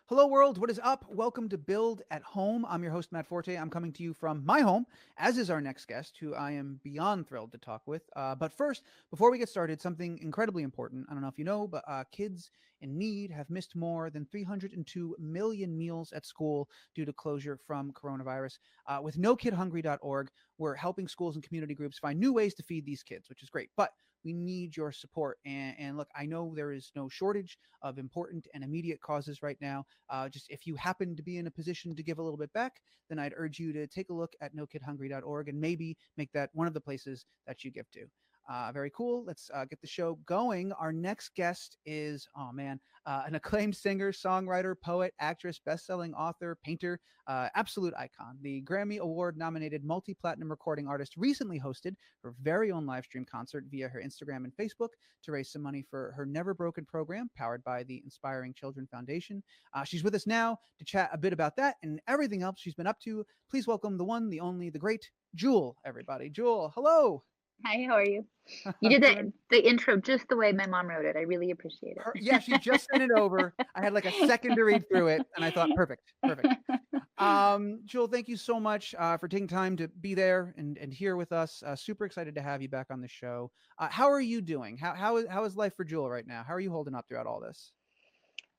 Hello, world. What is up? Welcome to Build at Home. I'm your host, Matt Forte. I'm coming to you from my home, as is our next guest, who I am beyond thrilled to talk with. But first, before we get started, something incredibly important. I don't know if you know, but kids in need have missed more than 302 million meals at school due to closure from coronavirus. With NoKidHungry.org, we're helping schools and community groups find new ways to feed these kids, which is great. But we need your support. And look, I know there is no shortage of important and immediate causes right now. Just if you happen to be in a position to give a little bit back, then I'd urge you to take a look at nokidhungry.org and maybe make that one of the places that you give to. Very cool. Let's get the show going. Our next guest is, oh man, an acclaimed singer, songwriter, poet, actress, best-selling author, painter, absolute icon. The Grammy Award-nominated multi-platinum recording artist recently hosted her very own live stream concert via her Instagram and Facebook to raise some money for her Never Broken program, powered by the Inspiring Children Foundation. She's with us now to chat a bit about that and everything else she's been up to. Please welcome the one, the only, the great Jewel, everybody. Jewel, hello. Hi, how are you? You I'm did doing the intro just the way my mom wrote it. I really appreciate yeah, she just sent it over. I had like a second to read through it, and I thought, perfect, perfect. it. Jewel, thank you so much for taking time to be there and here with us. Super excited to have you back on the show. How are you doing? How is life for Jewel right now? How are you holding up throughout all this?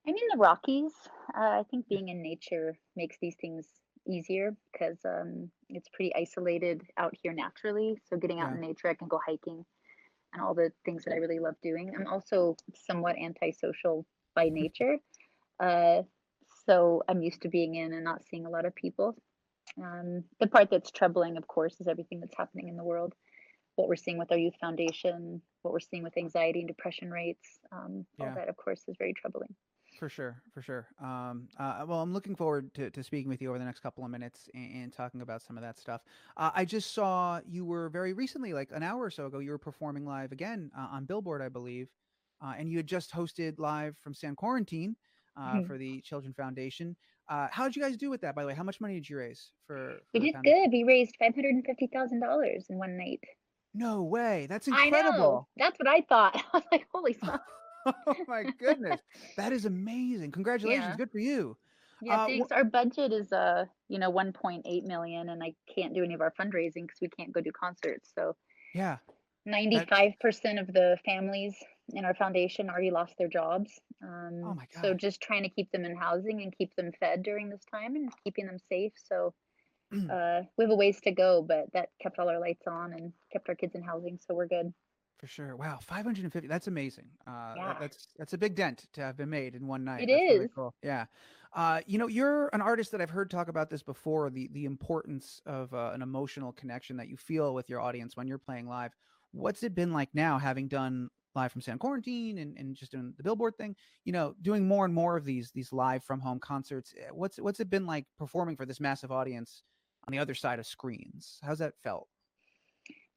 I'm in the Rockies. I think being in nature makes these things easier because it's pretty isolated out here naturally. So getting out Yeah. in nature, I can go hiking and all the things that I really love doing. I'm also somewhat antisocial by nature. Uh, so I'm used to being in and not seeing a lot of people. The part that's troubling, of course, is everything that's happening in the world. What we're seeing with our youth foundation, what we're seeing with anxiety and depression rates, all Yeah. that, of course, is very troubling. For sure, for sure. Well, I'm looking forward to speaking with you over the next couple of minutes and talking about some of that stuff. I just saw you were very recently, like an hour or so ago, you were performing live again on Billboard, I believe, and you had just hosted live from San Quarantine Mhm. for the Children Foundation. How did you guys do with that, by the way? How much money did you raise We for the did foundation? good. We raised $550,000 in one night. No way! That's I know. incredible. That's what I thought. I was like, holy smokes. Oh my goodness, that is amazing! Congratulations, Yeah. good for you. Yeah, Uh, thanks. Our budget is 1.8 million, and I can't do any of our fundraising because we can't go do concerts. So yeah, that's 95% of the families in our foundation already lost their jobs. oh my So god. just trying to keep them in housing and keep them fed during this time and keeping them safe. So we have a ways to go, but that kept all our lights on and kept our kids in housing. So we're good. For sure. Wow, 550. That's amazing. Yeah, That's a big dent to have been made in one night. it That's really is. cool. Yeah. You're an artist that I've heard talk about this before, the importance of an emotional connection that you feel with your audience when you're playing live. What's it been like now having done live from San Quarantine and just doing the Billboard thing, doing more and more of these live from home concerts. What's it been like performing for this massive audience on the other side of screens? How's that felt?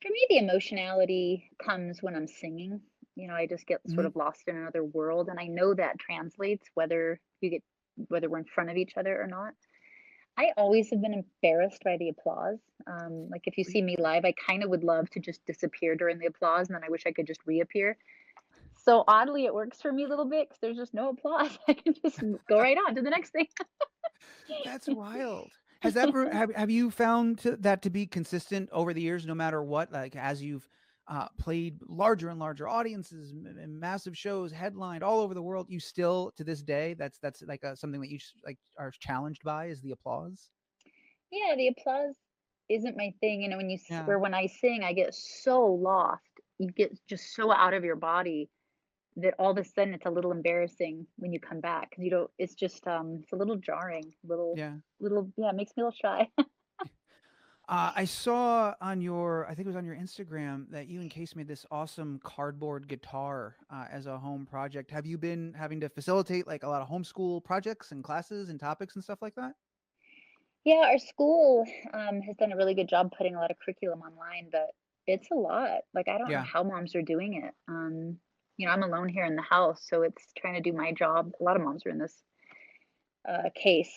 For me, the emotionality comes when I'm singing. I just get sort Hmm. of lost in another world, and I know that translates whether we're in front of each other or not. I always have been embarrassed by the applause. Like if you see me live, I kind of would love to just disappear during the applause, and then I wish I could just reappear. So oddly, it works for me a little bit because there's just no applause. I can just go right on to the next thing. That's wild. Has that have you found that to be consistent over the years, no matter what? Like as you've played larger and larger audiences, massive shows, headlined all over the world, you still to this day that's like something that you like are challenged by is the applause. Yeah, the applause isn't my thing. Yeah, Or when I sing, I get so lost. You get just so out of your body that all of a sudden it's a little embarrassing when you come back because you don't. It's just it's a little jarring, yeah. yeah, it makes me a little shy. I saw on your, I think it was on your Instagram that you and Case made this awesome cardboard guitar as a home project. Have you been having to facilitate like a lot of homeschool projects and classes and topics and stuff like that? Yeah, our school has done a really good job putting a lot of curriculum online, but it's a lot. Like, I don't know Yeah, how moms are doing it. I'm alone here in the house, so it's trying to do my job. A lot of moms are in this case,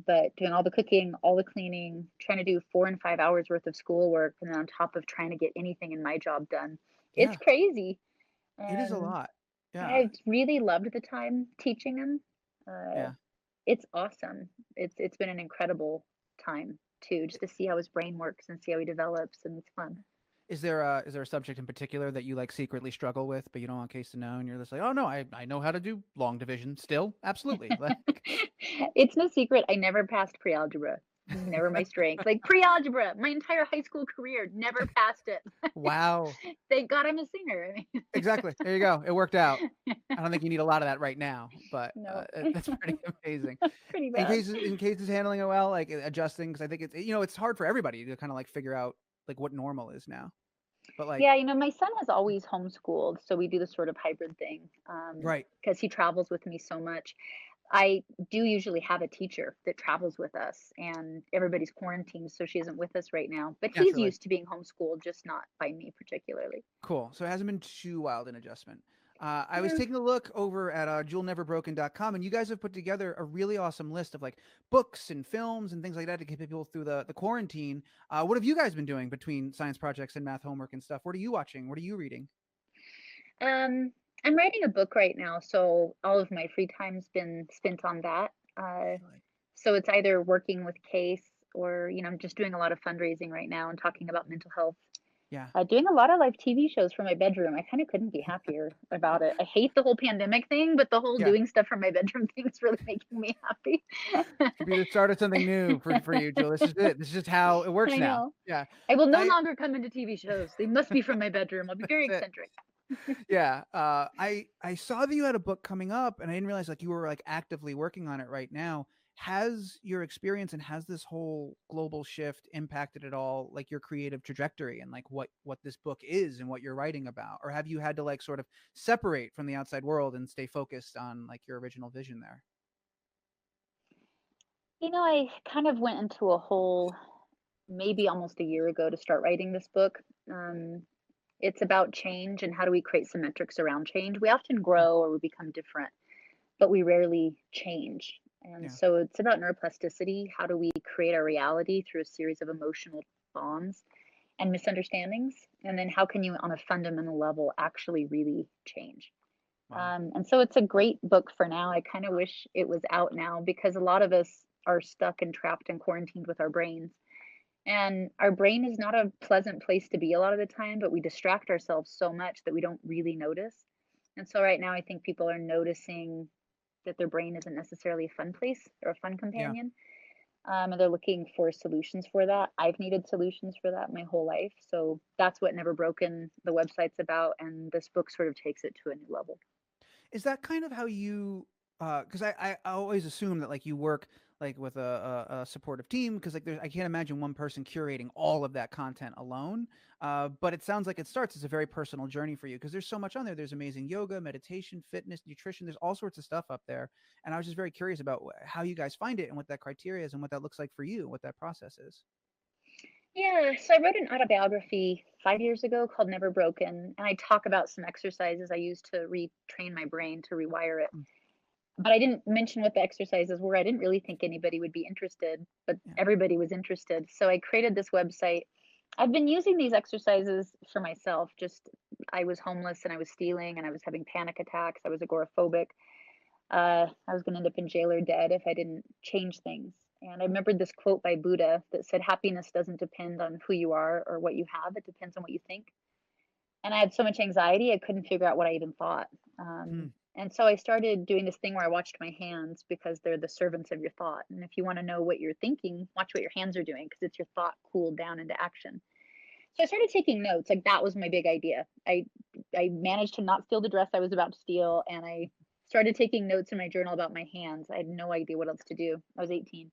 but doing all the cooking, all the cleaning, trying to do 4 and 5 hours worth of schoolwork, and then on top of trying to get anything in my job done. It's yeah, crazy. it is a Um, lot. Yeah, I've really loved the time teaching them. Uh, yeah. it's awesome. It's been an incredible time too, just to see how his brain works and see how he develops, and it's fun. Is there a subject in particular that you like secretly struggle with, but you don't want case to know, and you're just like, oh no, I know how to do long division still, absolutely. Like, It's no secret I never passed pre-algebra. Never my strength. Like pre-algebra, my entire high school career, never passed it. wow, Thank God I'm a singer. I exactly. There you go. It worked out. I don't think you need a lot of that right now, but no, that's pretty amazing. pretty bad. In cases handling it well, like adjusting, because I think it's it's hard for everybody to kind of like figure out like what normal is now. But like, Yeah, my son has always homeschooled, so we do this sort of hybrid thing right, because he travels with me so much. I do usually have a teacher that travels with us, and everybody's quarantined, so she isn't with us right now. But he's naturally. used to being homeschooled, just not by me particularly. Cool. So it hasn't been too wild an adjustment. I was Yeah. taking a look over at jewelneverbroken.com, and you guys have put together a really awesome list of like books and films and things like that to get people through the quarantine. What have you guys been doing between science projects and math homework and stuff? What are you watching? What are you reading? Um, I'm writing a book right now, so all of my free time's been spent on that. Really? So it's either working with Case or, I'm just doing a lot of fundraising right now and talking about mental health. Yeah. Doing a lot of live TV shows from my bedroom. I kind of couldn't be happier about it. I hate the whole pandemic thing, but the whole Yeah. doing stuff from my bedroom thing is really making me happy. Could be the start of something new for you, Jewel. This is it. This is just how it works I now. know. Yeah. I will no I longer come into TV shows. They must be from my bedroom. I'll be very that's it. eccentric. Yeah. I saw that you had a book coming up, and I didn't realize like you were like actively working on it right now. Has your experience and has this whole global shift impacted at all like your creative trajectory and like what this book is and what you're writing about? Or have you had to like sort of separate from the outside world and stay focused on like your original vision there? I kind of went into a hole maybe almost a year ago to start writing this book. Um, it's about change and how do we create some metrics around change. We often Hmm. grow or we become different, but we rarely change. And Yeah. so it's about neuroplasticity. How do we create our reality through a series of emotional bonds and misunderstandings? And then how can you, on a fundamental level, actually really change? Wow. And so it's a great book for now. I kind of wish it was out now because a lot of us are stuck and trapped and quarantined with our brains. And our brain is not a pleasant place to be a lot of the time, but we distract ourselves so much that we don't really notice. And so right now, I think people are noticing that their brain isn't necessarily a fun place or a fun Yeah. companion. And they're looking for solutions for that. I've needed solutions for that my whole life. So that's what Never Broken, the website's about. And this book sort of takes it to a new level. Is that kind of how you because I always assume that like you work like with a supportive team because like there's I can't imagine one person curating all of that content alone. But it sounds like it starts as a very personal journey for you because there's so much on there. There's amazing yoga, meditation, fitness, nutrition. There's all sorts of stuff up there, and I was just very curious about how you guys find it and what that criteria is and what that looks like for you, what that process is. Yeah, so I wrote an autobiography 5 years ago called Never Broken, and I talk about some exercises I use to retrain my brain to rewire it. Mm. But I didn't mention what the exercises were. I didn't really think anybody would be interested, but Yeah. everybody was interested. So I created this website. I've been using these exercises for myself. Just I was homeless and I was stealing and I was having panic attacks. I was agoraphobic. I was going to end up in jail or dead if I didn't change things. And I remembered this quote by Buddha that said, happiness doesn't depend on who you are or what you have, it depends on what you think. And I had so much anxiety, I couldn't figure out what I even thought. Hmm. And so I started doing this thing where I watched my hands because they're the servants of your thought. And if you want to know what you're thinking, watch what your hands are doing because it's your thought cooled down into action. So I started taking notes. Like that was my big idea. I managed to not steal the dress I was about to steal, and I started taking notes in my journal about my hands. I had no idea what else to do. I was 18.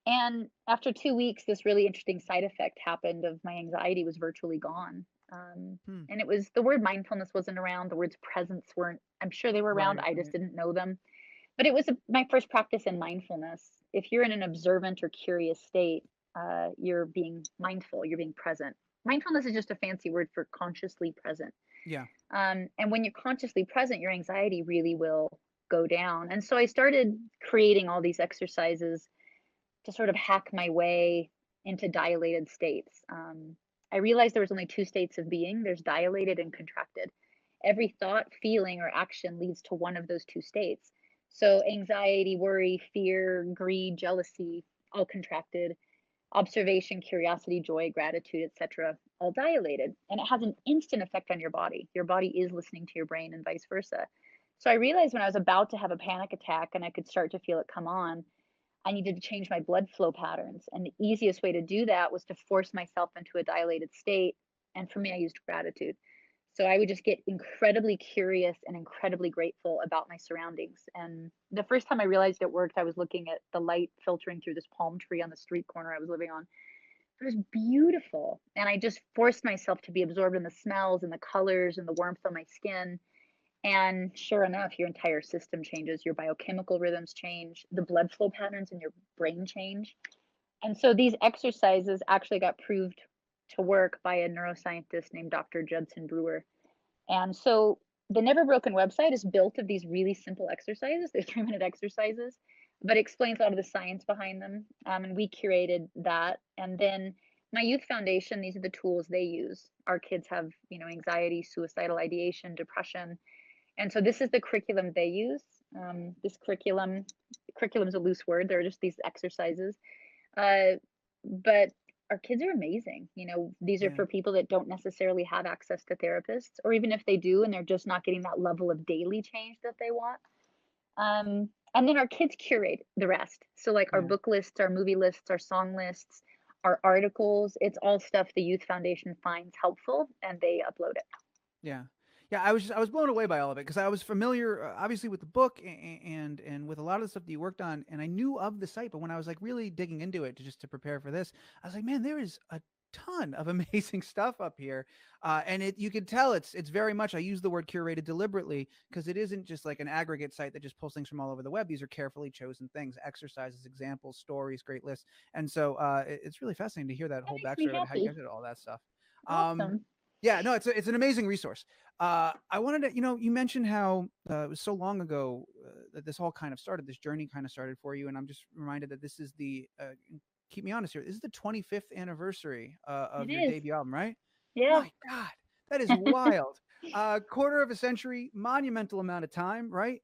And after 2 weeks, this really interesting side effect happened of my anxiety was virtually gone. Hmm. And it was the word mindfulness wasn't around, the words presence weren't, I'm sure they were around, Right. I just Right. didn't know them. But it was my first practice in mindfulness. If you're in an observant or curious state, you're being mindful, you're being present. Mindfulness is just a fancy word for consciously present. Yeah. And when you're consciously present, your anxiety really will go down. And so I started creating all these exercises to sort of hack my way into dilated states. I realized there was only two states of being. There's dilated and contracted. Every thought, feeling, or action leads to one of those two states. So anxiety, worry, fear, greed, jealousy, all contracted. Observation, curiosity, joy, gratitude, etc., all dilated. And it has an instant effect on your body. Your body is listening to your brain and vice versa. So I realized when I was about to have a panic attack and I could start to feel it come on, I needed to change my blood flow patterns. And the easiest way to do that was to force myself into a dilated state. And for me, I used gratitude. So I would just get incredibly curious and incredibly grateful about my surroundings. And the first time I realized it worked, I was looking at the light filtering through this palm tree on the street corner I was living on. It was beautiful. And I just forced myself to be absorbed in the smells and the colors and the warmth on my skin. And sure enough, your entire system changes, your biochemical rhythms change, the blood flow patterns in your brain change. And so these exercises actually got proved to work by a neuroscientist named Dr. Judson Brewer. And so the Never Broken website is built of these really simple exercises. They're 3-minute exercises, but it explains a lot of the science behind them. And we curated that. And then my youth foundation, these are the tools they use. Our kids have, anxiety, suicidal ideation, depression. And so this is the curriculum they use. This curriculum is a loose word. They're just these exercises. Uh, but our kids are amazing. These are Yeah. for people that don't necessarily have access to therapists, or even if they do and they're just not getting that level of daily change that they want. And then our kids curate the rest. So, like our Yeah. book lists, our movie lists, our song lists, our articles, it's all stuff the Youth Foundation finds helpful and they upload it. Yeah. Yeah, I was blown away by all of it because I was familiar, obviously, with the book and with a lot of the stuff that you worked on, and I knew of the site. But when I was like really digging into it to prepare for this, I was like, man, there is a ton of amazing stuff up here, and you can tell it's very much. I use the word curated deliberately because it isn't just like an aggregate site that just pulls things from all over the web. These are carefully chosen things, exercises, examples, stories, great lists, and so it's really fascinating to hear that That whole makes me backstory of it, how you happy. guys did all that stuff. Um, Awesome. yeah, no, it's an amazing resource. I wanted to, you mentioned how it was so long ago that this all kind of started, this journey kind of started for you, and I'm just reminded that this is keep me honest here, this is the 25th anniversary It of your is. debut album, right? Yeah. My God, that is wild. Quarter of a century, monumental amount of time, right?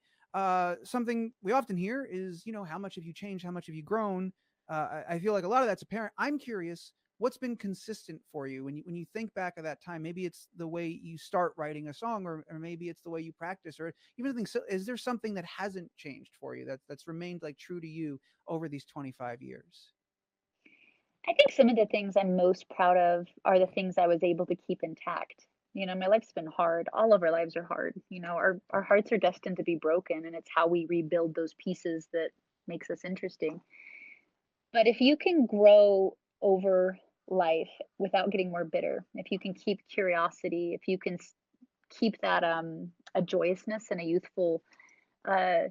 Something we often hear is, how much have you changed? How much have you grown? I feel like a lot of that's apparent. I'm curious, what's been consistent for you when you think back at that time? Maybe it's the way you start writing a song, or maybe it's the way you practice, or even think. So, is there something that hasn't changed for you that's remained like true to you over these 25 years? I think some of the things I'm most proud of are the things I was able to keep intact. My life's been hard. All of our lives are hard. Our hearts are destined to be broken, and it's how we rebuild those pieces that makes us interesting. But if you can grow over life without getting more bitter, if you can keep curiosity, if you can keep that a joyousness and a youthful uh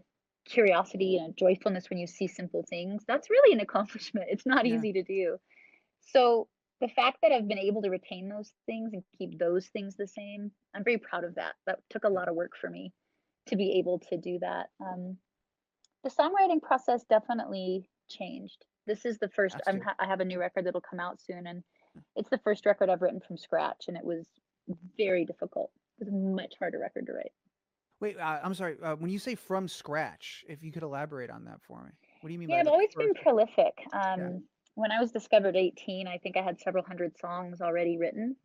curiosity and a joyfulness when you see simple things, that's really an accomplishment. It's not Yeah. easy to do. So the fact that I've been able to retain those things and keep those things the same, I'm very proud of that. That took a Yeah. lot of work for me to be able to do that. The songwriting process definitely changed. This is the first. Has to. I have a new record that'll come out soon, and it's the first record I've written from scratch, and it was very difficult. It was a much harder record to write. Wait, I'm sorry. When you say from scratch, if you could elaborate on that for me, what do you mean Yeah, by I've the always been first? prolific. Yeah. When I was discovered 18, I think I had several hundred songs already written,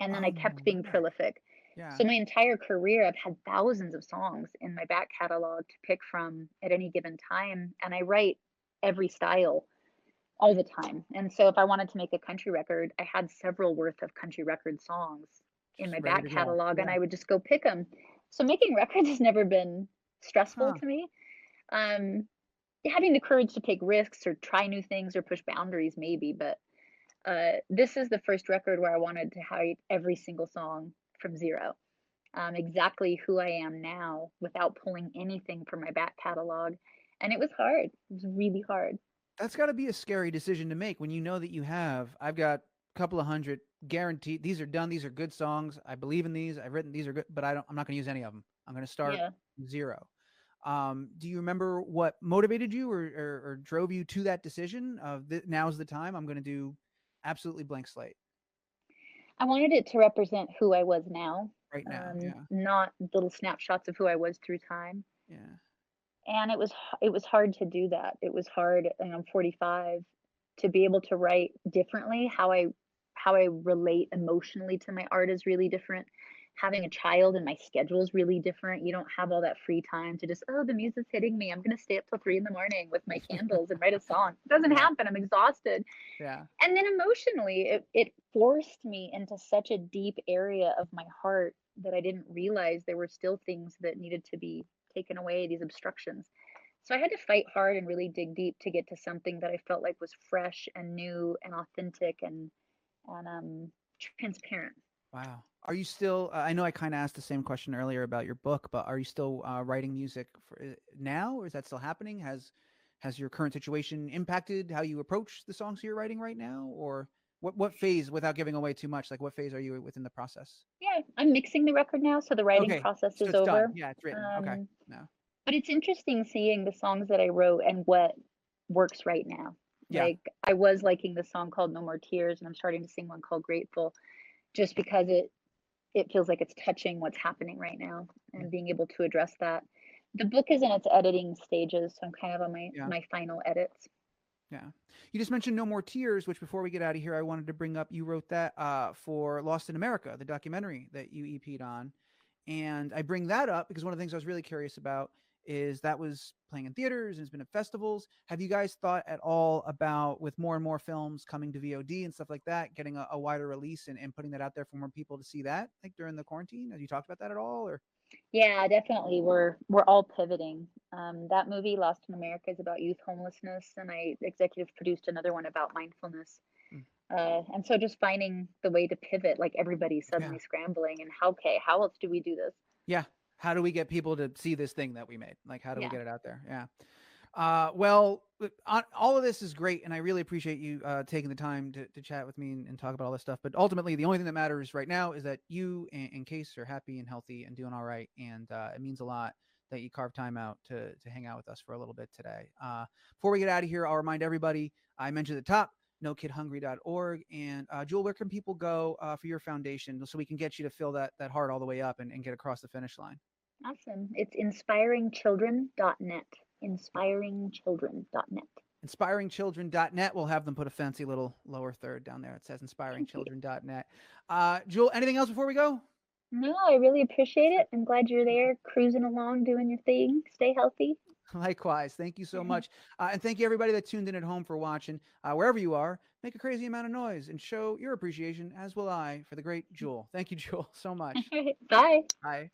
and then I Oh kept being my. prolific. Yeah. So my entire career, I've had thousands of songs in my back catalog to pick from at any given time, and I write every style all the time. And so if I wanted to make a country record, I had several worth of country record songs in Just my ready back to go. catalog, and Yeah. I would just go pick them. So making records has never been stressful Huh. to me. Um, Having the courage to take risks or try new things or push boundaries, maybe, but this is the first record where I wanted to write every single song from zero, exactly who I am now without pulling anything from my back catalog. And it was hard. It was really hard. That's got to be a scary decision to make when you know that I've got a couple of hundred guaranteed. These are done. These are good songs. I believe in these. I've written these are good, but I'm not going to use any of them. I'm going to start Yeah. zero. Do you remember what motivated you or drove you to that decision of now's the time? I'm going to do absolutely blank slate I wanted it to represent who I was now, right now. Yeah. not little snapshots of who I was through time. Yeah. And it was hard to do that. It was hard, and I'm 45, to be able to write differently. How I relate emotionally to my art is really different. Having a child and my schedule is really different. You don't have all that free time to just, oh, the music's hitting me. I'm gonna stay up till 3 in the morning with my candles and write a song. It doesn't Yeah. happen. I'm exhausted. Yeah. And then emotionally, it forced me into such a deep area of my heart that I didn't realize there were still things that needed to be taken away, these obstructions. So I had to fight hard and really dig deep to get to something that I felt like was fresh and new and authentic and transparent. Wow. Are you still? I know I kind of asked the same question earlier about your book, but are you still writing music for now, or is that still happening? Has your current situation impacted how you approach the songs you're writing right now, or what phase? Without giving away too much, like what phase are you within the process? Yeah, I'm mixing the record now, so the writing Okay, process so is it's done. over. Yeah, it's written. Okay, Um, no. but it's interesting seeing the songs that I wrote and what works right now. Yeah, Like I was liking the song called No More Tears, and I'm starting to sing one called Grateful, just because it feels like it's touching what's happening right now mm, and being able to address that. The book is in its editing stages, so I'm kind of on yeah. my final edits. Yeah. You just mentioned No More Tears, which before we get out of here, I wanted to bring up. You wrote that for Lost in America, the documentary that you EP'd on. And I bring that up because one of the things I was really curious about is that was playing in theaters and it's been at festivals. Have you guys thought at all about, with more and more films coming to VOD and stuff like that, getting a wider release and putting that out there for more people to see that, like during the quarantine? Have you talked about that at all? Or Yeah, definitely. We're all pivoting. That movie, Lost in America, is about youth homelessness, and I executive produced another one about mindfulness. mm, And so just finding the way to pivot, like everybody's yeah, suddenly scrambling, and how, okay, how else do we do this? yeah. How do we get people to see this thing that we made? Like, how do we Yeah. get it out there? Yeah. Well, all of this is great, and I really appreciate you taking the time to chat with me and talk about all this stuff. But ultimately, the only thing that matters right now is that you and Case are happy and healthy and doing all right, and it means a lot that you carve time out to hang out with us for a little bit today. Before we get out of here, I'll remind everybody I mentioned at the top, nokidhungry.org. And Jewel, where can people go for your foundation so we can get you to fill that heart all the way up and get across the finish line? Awesome. It's inspiringchildren.net. Inspiringchildren.net. Inspiringchildren.net. We'll have them put a fancy little lower third down there. It says inspiringchildren.net. Jewel, anything else before we go? No, I really appreciate it. I'm glad you're there, cruising along, doing your thing. Stay healthy. Likewise. Thank you so much. And thank you, everybody that tuned in at home for watching. Wherever you are, make a crazy amount of noise and show your appreciation, as will I, for the great Jewel. Thank you, Jewel, so much. Bye. Bye.